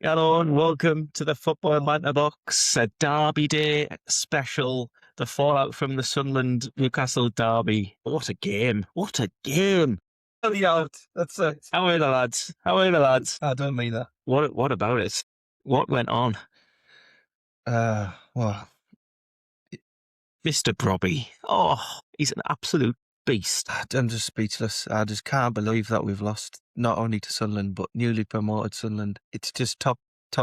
Hello and welcome to the Football Banter Box, a Derby Day special, the fallout from the Sunderland Newcastle Derby. What a game! What a game! Tell me out. That's it. How are the lads? How are the lads? I don't mean that. What about it? What went on? Well, Mr. Brobby. Oh, he's an absolute beast. I'm just speechless. I just can't believe that we've lost not only to Sunderland but newly promoted Sunderland. It's just top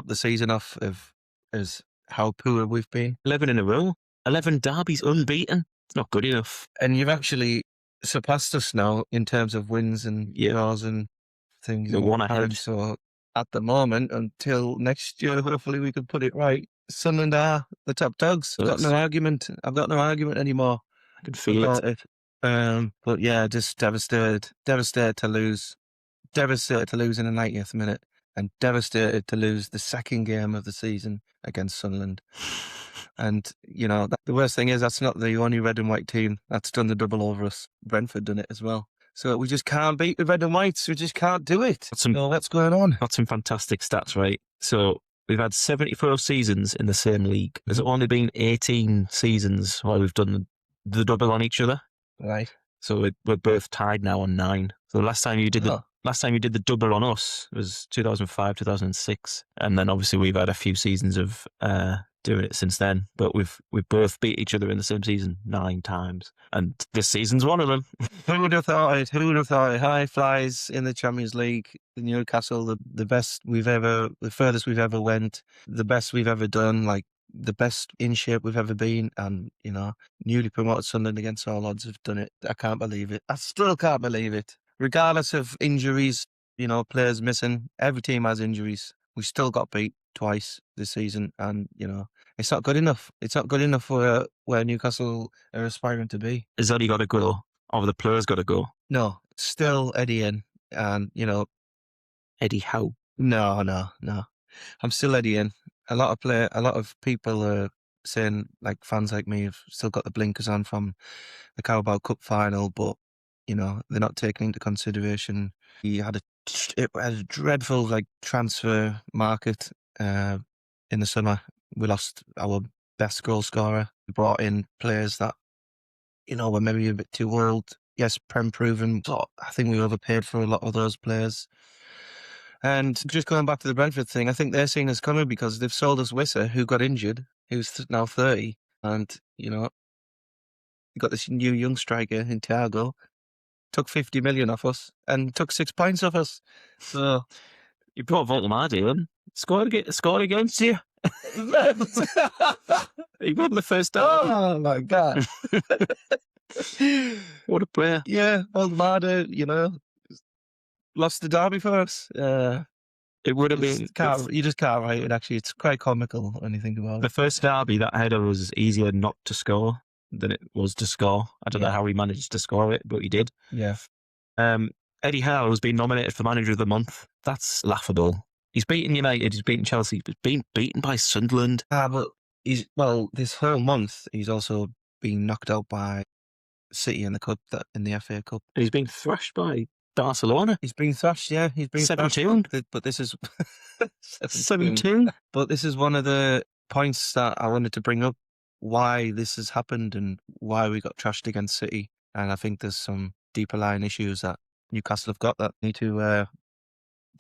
the season off as how poor we've been. 11 in a row. 11 derbies unbeaten. It's not good enough. And you've actually surpassed us now in terms of wins and draws and things. You're one ahead. So at the moment, until next year, hopefully we can put it right. Sunderland are the top dogs. I've got no argument. I've got no argument anymore. I can feel it. But yeah, just devastated to lose in the 90th minute, and devastated to lose the second game of the season against Sunderland. And you know, the worst thing is that's not the only red and white team that's done the double over us. Brentford done it as well. So we just can't beat the red and whites. We just can't do it. What's going on? Got some fantastic stats, right? So we've had 74 seasons in the same league. There's only been 18 seasons while we've done the double on each other. Right. So we're both tied now on 9. So the last time you did the double on us was 2005, 2006, and then obviously we've had a few seasons of doing it since then. But we've both beat each other in the same season 9 times, and this season's one of them. Who would have thought it? Who would have thought it? High flies in the Champions League, the Newcastle, the furthest we've ever went, the best we've ever done, like the best in shape we've ever been, and you know, newly promoted Sunderland against all odds have done it. I can't believe it. I still can't believe it. Regardless of injuries, you know, players missing, every team has injuries. We still got beat twice this season, and you know, it's not good enough. It's not good enough for where Newcastle are aspiring to be. Has Eddie got to go? Or the players got to go? No, still Eddie in, and you know, Eddie Howe. No. I'm still Eddie in. A lot of people are saying, like fans like me, have still got the blinkers on from the Carabao Cup final, but you know, they're not taking into consideration. It had a dreadful like transfer market in the summer. We lost our best goal scorer. We brought in players that, you know, were maybe a bit too old. Yes, Prem proven. So I think we overpaid for a lot of those players. And just going back to the Brentford thing, I think they're seen as coming because they've sold us Wissa, who got injured, who's now 30. And, you know, you got this new young striker in Thiago, took 50 million off us and took 6 points off us. So you brought Voltemade in, scored against you. He won the first time. Oh my God. What a player. Yeah, Voltemade, you know, lost the derby for us. It would have been. You just can't write it, actually. It's quite comical when you think about it. The first derby, that header was easier not to score than it was to score. I don't know how he managed to score it, but he did. Yeah. Eddie Howe has been nominated for Manager of the Month. That's laughable. He's beaten United, he's beaten Chelsea, he's been beaten by Sunderland. But this whole month, he's also been knocked out by City in the FA Cup. He's been thrashed by Barcelona. He's been thrashed, yeah. He's been 7-2. But this is 7-2. But this is one of the points that I wanted to bring up, why this has happened and why we got trashed against City. And I think there's some deeper lying issues that Newcastle have got that they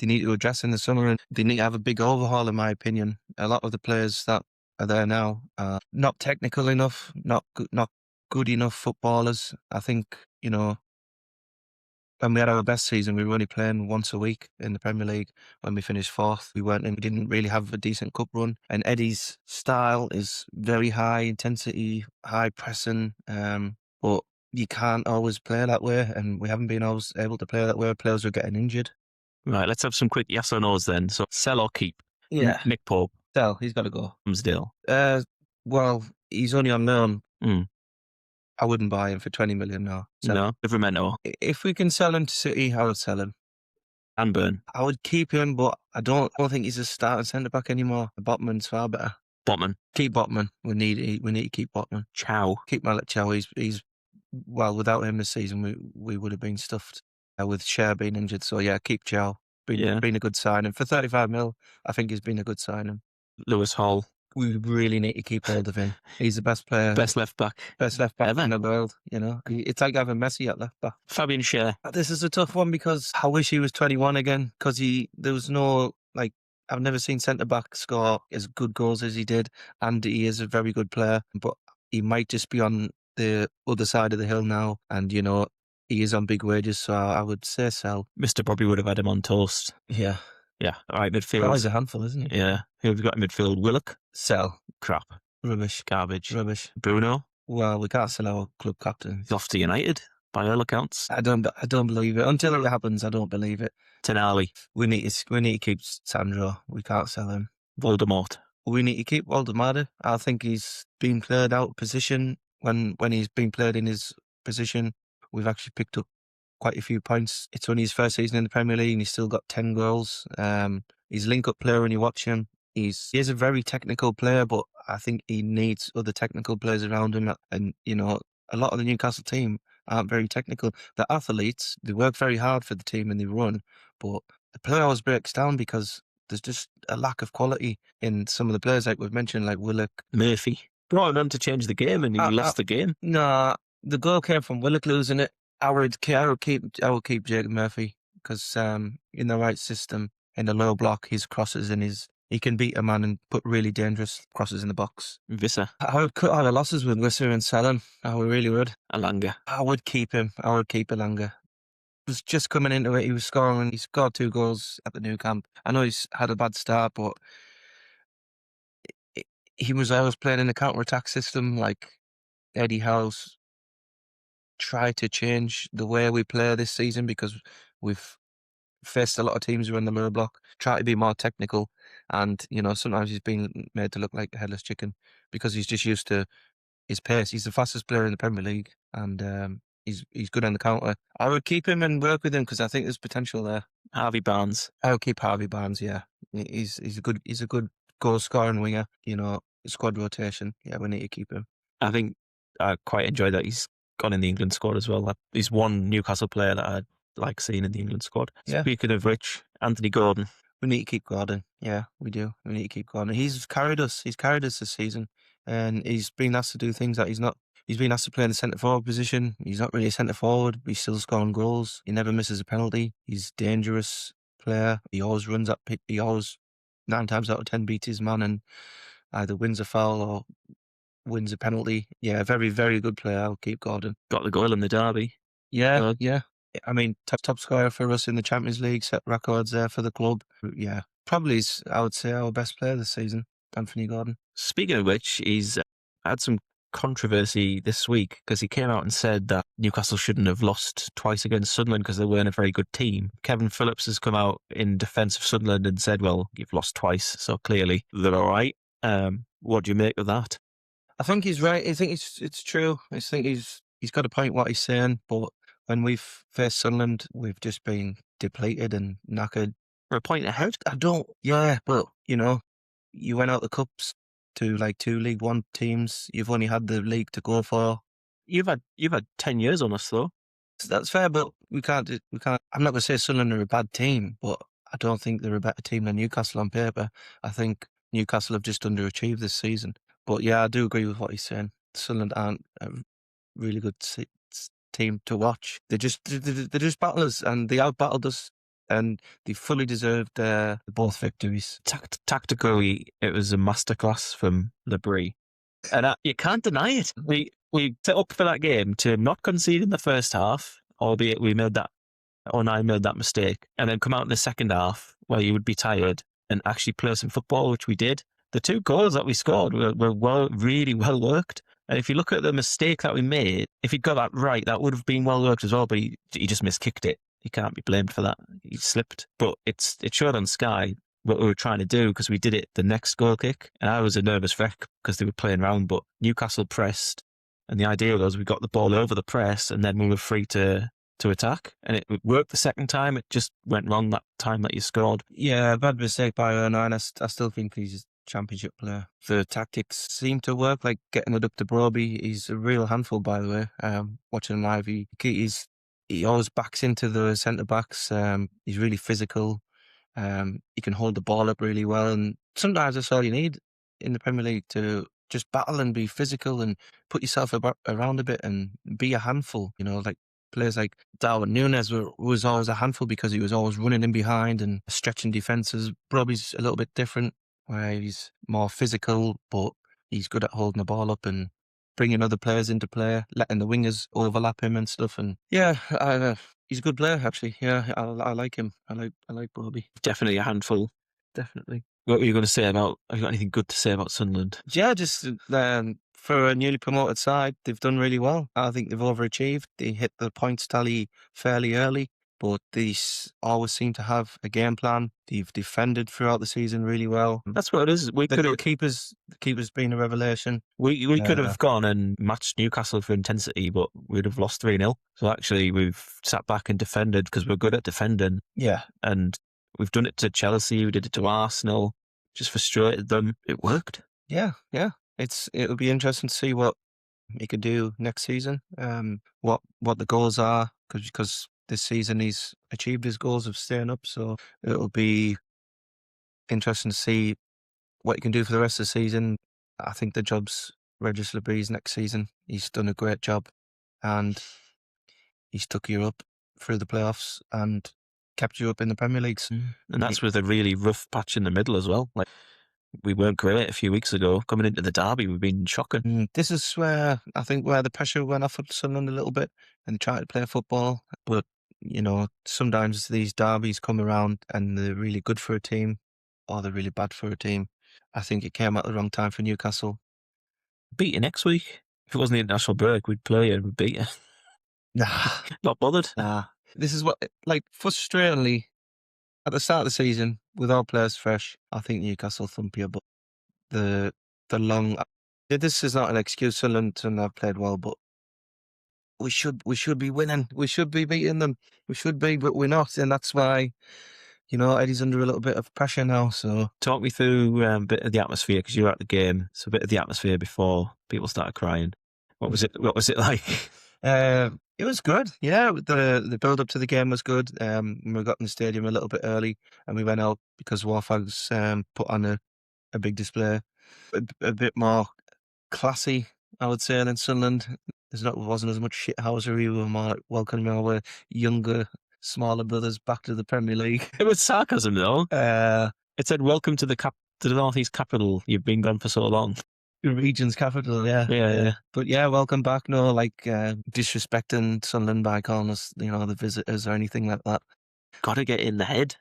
need to address in the summer, and they need to have a big overhaul, in my opinion. A lot of the players that are there now are not technical enough, not good enough footballers. I think, you know, when we had our best season, we were only playing once a week in the Premier League. When we finished 4th, we didn't really have a decent cup run. And Eddie's style is very high intensity, high pressing, but you can't always play that way, and we haven't been always able to play that way. Players are getting injured. Right, let's have some quick yes or no's then. So, sell or keep? Yeah. Nick Pope. Sell, he's got to go. Ramsdale. Well, he's only on loan. Mm. I wouldn't buy him for 20 million now. No, Livramento. If we can sell him to City, I would sell him. And Burn. I would keep him, but I don't think he's a starting centre-back anymore. Botman's far better. Botman. Keep Botman. We need to keep Botman. Chow. Keep Malik Chow. He's well, without him this season, we would have been stuffed with Cher being injured. So yeah, keep Chow. been a good signing. For 35 mil, I think he's been a good signing. Lewis Hall. We really need to keep hold of him. He's the best player. Best left back Ever in the world, you know. It's like having Messi at left back. Fabian Schär. This is a tough one because I wish he was 21 again because there was no, like, I've never seen centre-back score as good goals as he did, and he is a very good player, but he might just be on the other side of the hill now, and, you know, he is on big wages, so I would say sell. Mr. Bobby would have had him on toast. Yeah. Yeah. All right, midfield. He's a handful, isn't he? Yeah. Who have we got in midfield? Willock. Sell. Crap. Rubbish. Garbage. Rubbish. Bruno. Well, we can't sell our club captain. He's off to United, by all accounts. I don't believe it. Until it happens, I don't believe it. Tenali. We need to keep Sandro. We can't sell him. Voldemort. We need to keep Waldemar. I think he's been played out of position. When he's been played in his position, we've actually picked up quite a few points. It's only his first season in the Premier League and he's still got 10 goals. He's a link-up player when you watch him. He is a very technical player, but I think he needs other technical players around him. And, you know, a lot of the Newcastle team aren't very technical. They're athletes. They work very hard for the team and they run. But the player always breaks down because there's just a lack of quality in some of the players, like we've mentioned, like Willock. Murphy. Brought him on to change the game and he lost the game. Nah, the goal came from Willock losing it. I would keep Jacob Murphy because in the right system, in the low block, his crosses and he can beat a man and put really dangerous crosses in the box. Visser. I would cut all the losses with Visser and sell him. I really would. Alanga. I would keep him. I would keep Alanga. Was just coming into it. He was scoring. He scored 2 goals at the new camp. I know he's had a bad start, but he was always playing in the counter-attack system. Like Eddie Howe's tried to change the way we play this season because we've faced a lot of teams who are in the lower block, try to be more technical, and, you know, sometimes he's been made to look like a headless chicken because he's just used to his pace. He's the fastest player in the Premier League, and he's good on the counter. I would keep him and work with him because I think there's potential there. Harvey Barnes. I would keep Harvey Barnes. Yeah, he's a good goal scoring winger. You know, squad rotation. Yeah, we need to keep him. I think I quite enjoy that he's gone in the England squad as well. He's one Newcastle player that I like seeing in the England squad. Yeah. Speaking of which, Anthony Gordon. We need to keep Gordon. Yeah, we do. We need to keep Gordon. He's carried us. He's carried us this season, and he's been asked to do things that he's not. He's been asked to play in the centre forward position. He's not really a centre forward, but he's still scoring goals. He never misses a penalty. He's a dangerous player. He always runs up. He always 9 times out of 10 beats his man and either wins a foul or wins a penalty. Yeah, very, very good player. I'll keep Gordon. Got the goal in the derby. Yeah, yeah. I mean, top scorer for us in the Champions League, set records there for the club. Yeah, probably I would say, our best player this season, Anthony Gordon. Speaking of which, he's had some controversy this week because he came out and said that Newcastle shouldn't have lost twice against Sunderland because they weren't a very good team. Kevin Phillips has come out in defence of Sunderland and said, well, you've lost twice, so clearly they're all right. What do you make of that? I think he's right. I think it's true. I think he's got a point what he's saying, but when we've faced Sunderland, we've just been depleted and knackered. For a point ahead? Yeah, but, you know, you went out the cups to like 2 League One teams. You've only had the league to go for. You've had 10 years on us, though. That's fair, but we can't. I'm not going to say Sunderland are a bad team, but I don't think they're a better team than Newcastle on paper. I think Newcastle have just underachieved this season. But yeah, I do agree with what he's saying. Sunderland aren't a really good team to watch. They're just battlers, and they out-battled us, and they fully deserved both victories. Tactically, it was a masterclass from Labrie, and you can't deny it. We set up for that game to not concede in the first half, albeit I made that mistake, and then come out in the second half where you would be tired and actually play some football, which we did. The 2 goals that we scored were really well worked. And if you look at the mistake that we made, if he'd got that right, that would have been well worked as well, but he just miskicked it. He can't be blamed for that. He slipped. But it showed on Sky what we were trying to do because we did it the next goal kick. And I was a nervous wreck because they were playing around, but Newcastle pressed. And the idea was we got the ball over the press and then we were free to attack. And it worked the second time. It just went wrong that time that you scored. Yeah, bad mistake by Erno, and I still think he's Championship player. The tactics seem to work, like getting it up to Broby. He's a real handful, by the way. Watching him live, he always backs into the centre backs. He's really physical. He can hold the ball up really well, and sometimes that's all you need in the Premier League, to just battle and be physical and put yourself around a bit and be a handful. Like players like Darwin Núñez was always a handful because he was always running in behind and stretching defenses. Broby's a little bit different, where he's more physical, but he's good at holding the ball up and bringing other players into play, letting the wingers overlap him and stuff. And yeah, he's a good player, actually. Yeah, I like him. I like Broby. Definitely a handful. Definitely. What were you going to say about? Have you got anything good to say about Sunderland? Yeah, just for a newly promoted side, they've done really well. I think they've overachieved. They hit the points tally fairly early, but they always seem to have a game plan. They've defended throughout the season really well. That's what it is. The keeper's been a revelation. We could have gone and matched Newcastle for intensity, but we'd have lost 3-0. So actually, we've sat back and defended because we're good at defending. Yeah. And we've done it to Chelsea. We did it to Arsenal. Just frustrated them. It worked. Yeah. It'll be interesting to see what he could do next season. What the goals are, because this season he's achieved his goals of staying up. So it'll be interesting to see what he can do for the rest of the season. I think the job's Regis Lebree's next season. He's done a great job, and he's took you up through the playoffs and kept you up in the Premier Leagues. And that's with a really rough patch in the middle as well. Like, we weren't great a few weeks ago. Coming into the derby, we've been shocking. This is where the pressure went off of Sunderland a little bit, and they tried to play football. But sometimes these derbies come around and they're really good for a team, or they're really bad for a team. I think it came at the wrong time for Newcastle. Beat you next week. If it wasn't the international break, we'd play you and we'd beat you. Nah. Not bothered. Nah. This is what, frustratingly, at the start of the season, with all players fresh, I think Newcastle thump you, but the long... This is not an excuse. Sunderland have played well, but we should be winning. We should be beating them. We should be, but we're not, and that's why Eddie's under a little bit of pressure now. So talk me through a bit of the atmosphere, because you were at the game. So a bit of the atmosphere before people started crying. What was it like? It was good. Yeah, the build up to the game was good. We got in the stadium a little bit early, and we went out because Warfags put on a big display, a bit more classy, I would say, than Sunderland. Wasn't as much shithousery. We were more welcoming our younger, smaller brothers back to the Premier League. It was sarcasm, though. It said, "Welcome to the North East capital. You've been gone for so long." The region's capital, yeah. But yeah, welcome back. No, disrespecting Sunderland by calling us, the visitors or anything like that. Got to get in the head.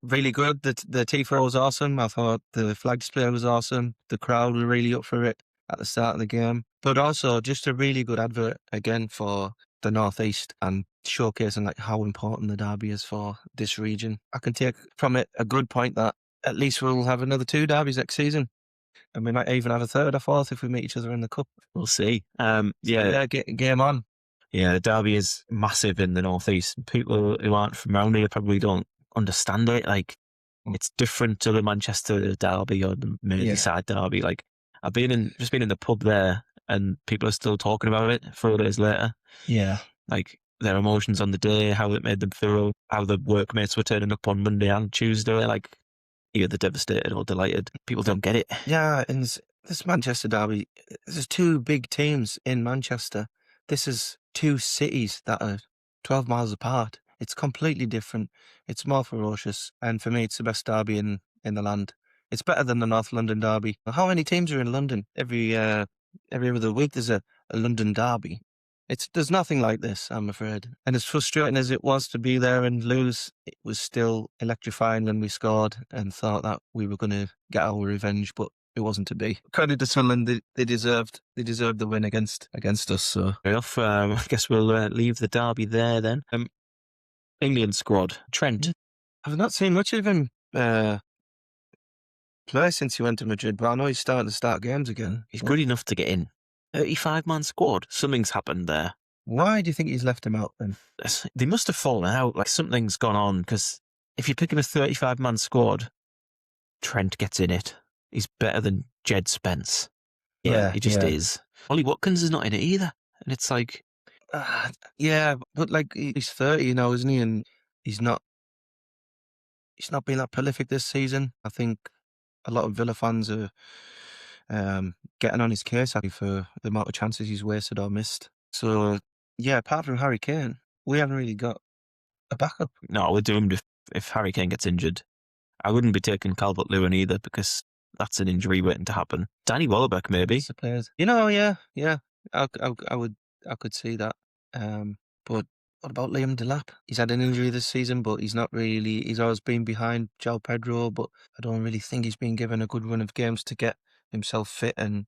Really good. The tifo was awesome. I thought the flag display was awesome. The crowd were really up for it at the start of the game. But also just a really good advert again for the North East, and showcasing how important the derby is for this region. I can take from it a good point that at least we'll have another 2 derbies next season. And we might even have a 3rd or 4th if we meet each other in the cup. We'll see. Game on. Yeah, the derby is massive in the North East. People who aren't from around here probably don't understand it. It's different to the Manchester derby or the Merseyside derby. I've been in the pub there, and people are still talking about it 4 days later. Yeah. Their emotions on the day, how it made them feel, how the workmates were turning up on Monday and Tuesday. Either devastated or delighted. People don't get it. Yeah, and this Manchester derby, there's 2 big teams in Manchester. This is 2 cities that are 12 miles apart. It's completely different. It's more ferocious. And for me, it's the best derby in the land. It's better than the North London derby. How many teams are in London? Every other week there's a London derby. There's nothing like this, I'm afraid. And as frustrating as it was to be there and lose, it was still electrifying when we scored and thought that we were going to get our revenge, but it wasn't to be. Credit to Sunderland, they deserved the win against us. So fair enough. I guess we'll leave the derby there then. England squad. Trent. I've not seen much of him play since he went to Madrid, but I know he's starting to start games again. He's good enough to get in. 35-man squad. Something's happened there. Why do you think he's left him out then? They must have fallen out. Something's gone on, because if you're picking a 35-man squad, Trent gets in it. He's better than Jed Spence. Yeah, he just is. Ollie Watkins is not in it either. And it's yeah, but he's 30 now, isn't he? And he's not he's not been that prolific this season. I think a lot of Villa fans are getting on his case actually for the amount of chances he's wasted or missed. So yeah, apart from Harry Kane, we haven't really got a backup. No, we're doomed if Harry Kane gets injured. I wouldn't be taking Calvert-Lewin either because that's an injury waiting to happen. Danny Welbeck maybe. That's the players. You know, yeah. I could see that. But what about Liam Delap? He's had an injury this season, but he's not really. He's always been behind João Pedro, but I don't really think he's been given a good run of games to get himself fit and.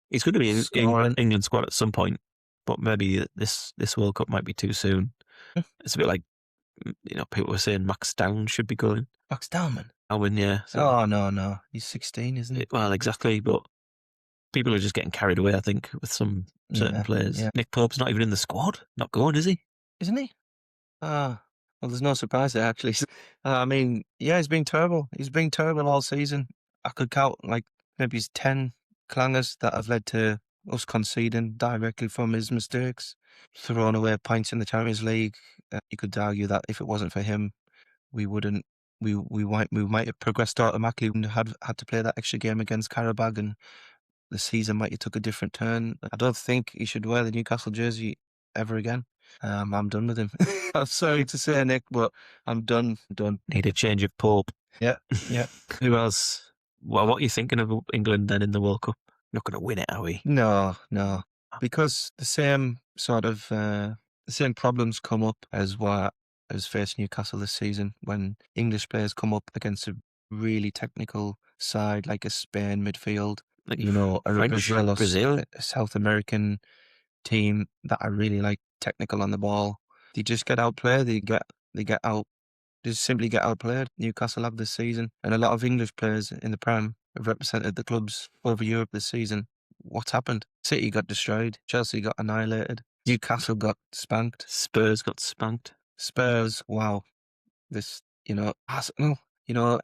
He's going to be in scoring. England squad at some point, but maybe this World Cup might be too soon. It's a bit like, people were saying Max Down should be going. Max Downman? Alwyn, yeah. So, oh, no. He's 16, isn't he? Well, exactly, but people are just getting carried away, I think, with some certain players. Yeah. Nick Pope's not even in the squad. Not going, is he? Isn't he? Well, there's no surprise there, actually. I mean, yeah, he's been terrible. He's been terrible all season. I could count, maybe 10 clangers that have led to us conceding directly from his mistakes, throwing away points in the Champions League. You could argue that if it wasn't for him, we wouldn't. We might have progressed automatically and had to play that extra game against Karabag, and the season might have took a different turn. I don't think he should wear the Newcastle jersey ever again. I'm done with him. I'm sorry to say, Nick, but I'm done. Need a change of Pope. Yeah. Who else? Well, what are you thinking of England then in the World Cup? Not going to win it, are we? No. Because the same sort of the same problems come up as what has faced Newcastle this season when English players come up against a really technical side like a Spain midfield, Like a Brazil, a South American team that are really technical on the ball. They just get outplayed. They get out. They just simply get outplayed. Newcastle have this season, and a lot of English players in the Prem have represented the clubs over Europe this season. What's happened? City got destroyed. Chelsea got annihilated. Newcastle got spanked. Spurs got spanked. Spurs, wow. Arsenal,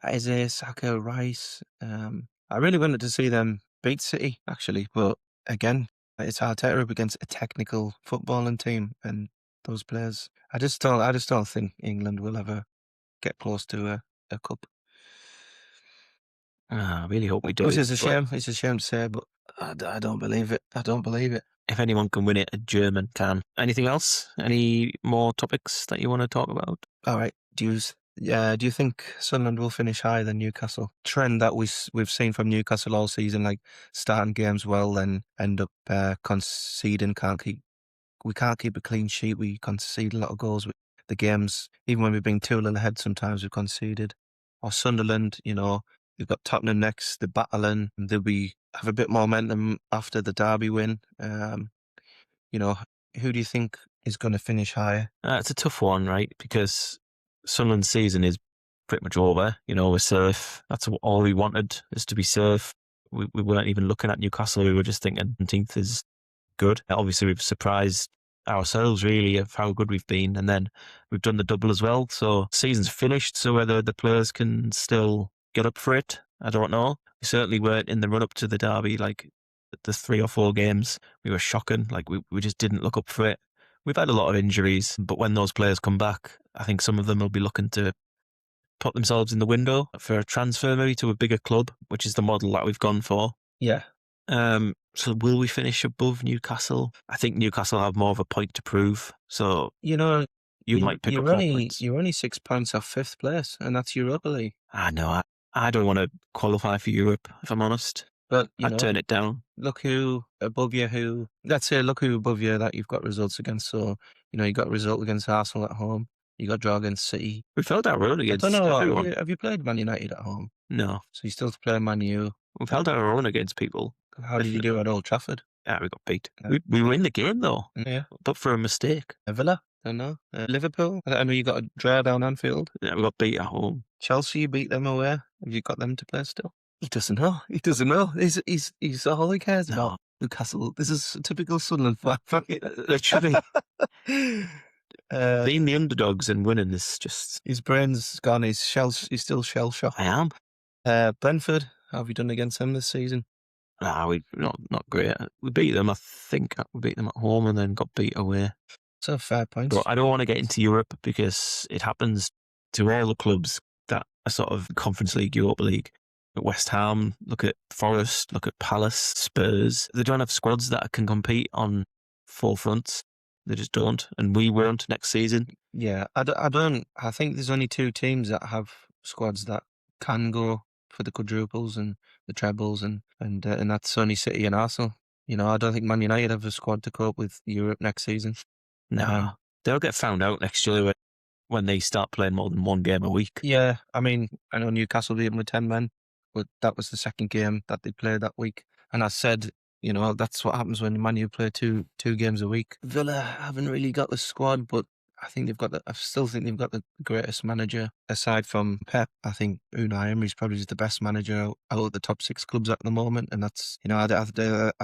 Eze, Saka, Rice. I really wanted to see them beat City, actually, but again, it's Arteta up against a technical footballing team, and those players. I just don't think England will ever get close to a cup. I really hope we do. Which is a shame. It's a shame to say, but I don't believe it. If anyone can win it, a German can. Anything else? Any more topics that you want to talk about? All right. Do you think Sunderland will finish higher than Newcastle? Trend that we've seen from Newcastle all season, like starting games well, then end up conceding. We can't keep a clean sheet. We concede a lot of goals with the games. Even when we've been 2-0 ahead, sometimes we've conceded. Or Sunderland, we've got Tottenham next. They're battling. They'll have a bit more momentum after the Derby win. Who do you think is going to finish higher? It's a tough one, right? Because Sunderland's season is pretty much over. We're safe. That's all we wanted, is to be safe. We weren't even looking at Newcastle. We were just thinking 19th is good. Obviously, we've surprised ourselves, really, of how good we've been. And then we've done the double as well. So season's finished. So whether the players can still get up for it, I don't know. We certainly weren't in the run-up to the Derby. The 3 or 4 games, we were shocking. We just didn't look up for it. We've had a lot of injuries, but when those players come back, I think some of them will be looking to put themselves in the window for a transfer maybe to a bigger club, which is the model that we've gone for. Yeah. So will we finish above Newcastle? I think Newcastle have more of a point to prove. So you might pick up more points. You're only 6 points off 5th place, and that's Europa League. I know. I don't want to qualify for Europe, if I'm honest. But I'd turn it down. Look who above you. Let's say look who above you that you've got results against. So you got a result against Arsenal at home. You got a draw against City. We held our own against everyone. Have you played Man United at home? No. So you still have to play Man U. We've held our own against people. How did you do at Old Trafford? Yeah, we got beat. We were in the game though. Yeah. But for a mistake. Villa? I don't know. Liverpool? I know you got a draw down Anfield. Yeah, we got beat at home. Chelsea, you beat them away. Have you got them to play still? He doesn't know. He's all he cares about. Newcastle. This is a typical Sunderland fan. Literally. Being the underdogs and winning is just... His brain's gone. He's still shell-shocked. I am. Brentford, how have you done against them this season? We not great. We beat them, I think. We beat them at home and then got beat away. So fair points. But I don't want to get into Europe because it happens to all the clubs. a sort of Conference League, Europa League. At West Ham, look at Forest, look at Palace, Spurs. They don't have squads that can compete on four fronts. They just don't, and we won't next season. Yeah, I think there's only two teams that have squads that can go for the quadruples and the trebles, and that's only City and Arsenal. I don't think Man United have a squad to cope with Europe next season. No, they'll get found out next year when they start playing more than one game a week. Yeah, I mean, I know Newcastle beat them with 10 men, but that was the second game that they played that week. And I said, that's what happens when Man U play two games a week. Villa haven't really got the squad, but I still think they've got the greatest manager aside from Pep. I think Unai Emery's probably just the best manager out of the top 6 clubs at the moment, and that's I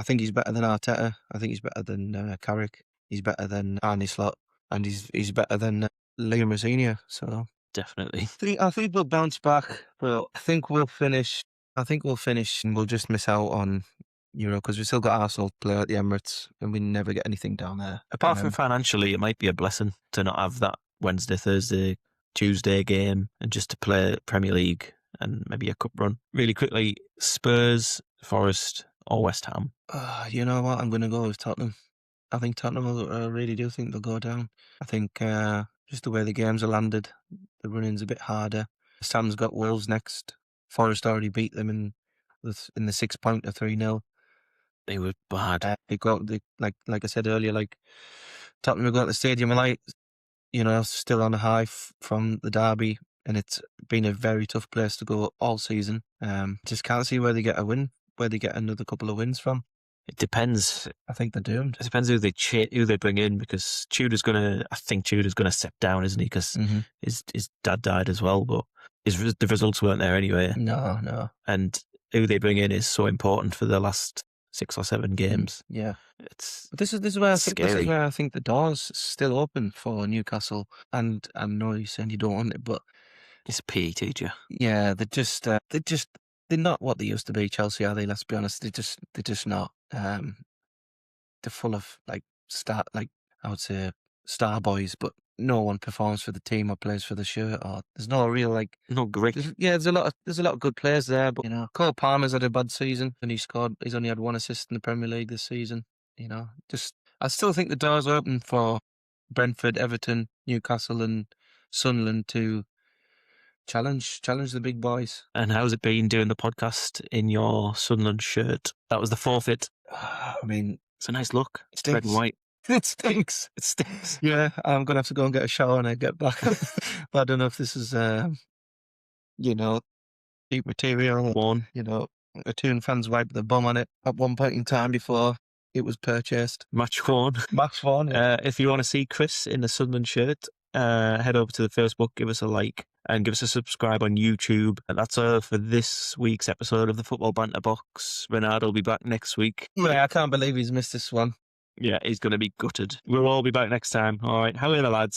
think he's better than Arteta. I think he's better than Carrick. He's better than Arne Slot, and he's better than Liam Rosenior. So definitely, I think we'll bounce back. But I think we'll finish, and we'll just miss out on because we still got Arsenal to play at the Emirates, and we never get anything down there. Apart from financially, it might be a blessing to not have that Wednesday, Thursday, Tuesday game and just to play Premier League and maybe a cup run. Really quickly, Spurs, Forest or West Ham? You know what? I'm going to go with Tottenham. I think Tottenham, I really do think they'll go down. I think just the way the games are landed, the running's a bit harder. Sam's got Wolves next. Forest already beat them in the 6-pointer 3-0. They were bad. Like I said earlier, like Tottenham got the stadium light, still on a high from the derby, and it's been a very tough place to go all season. Just can't see where they get a win, where they get another couple of wins from. It depends. I think they're doomed. It depends who they bring in, because I think Tudor's gonna step down, isn't he? Because his dad died as well, but the results weren't there anyway. No. And who they bring in is so important for the last 6 or 7 games. Yeah, it's this is where I think the door's still open for Newcastle. And I know you're saying you don't want it, but it's a PE teacher. Yeah, they're not what they used to be. Chelsea, are they? Let's be honest. They're just not. They're full of I would say star boys, but no one performs for the team or plays for the shirt, or there's no real no grit. There's a lot of good players there, but Cole Palmer's had a bad season and he's only had 1 assist in the Premier League this season. I still think the door's open for Brentford, Everton, Newcastle and Sunderland to challenge the big boys. And how's it been doing the podcast in your Sunderland shirt? That was the forfeit. I mean, it's a nice look. It's red and white. It stinks. It stinks. Yeah, I'm going to have to go and get a shower when I get back. But I don't know if this is, cheap material. Worn. A Toon fans wiped the bum on it at one point in time before it was purchased. Match worn. Yeah. If you want to see Chris in the Sunderland shirt, head over to the Facebook, give us a like and give us a subscribe on YouTube. And that's all for this week's episode of the Football Banter Box. Renard will be back next week. Yeah, I can't believe he's missed this one. Yeah, he's going to be gutted. We'll all be back next time. All right, how are the lads?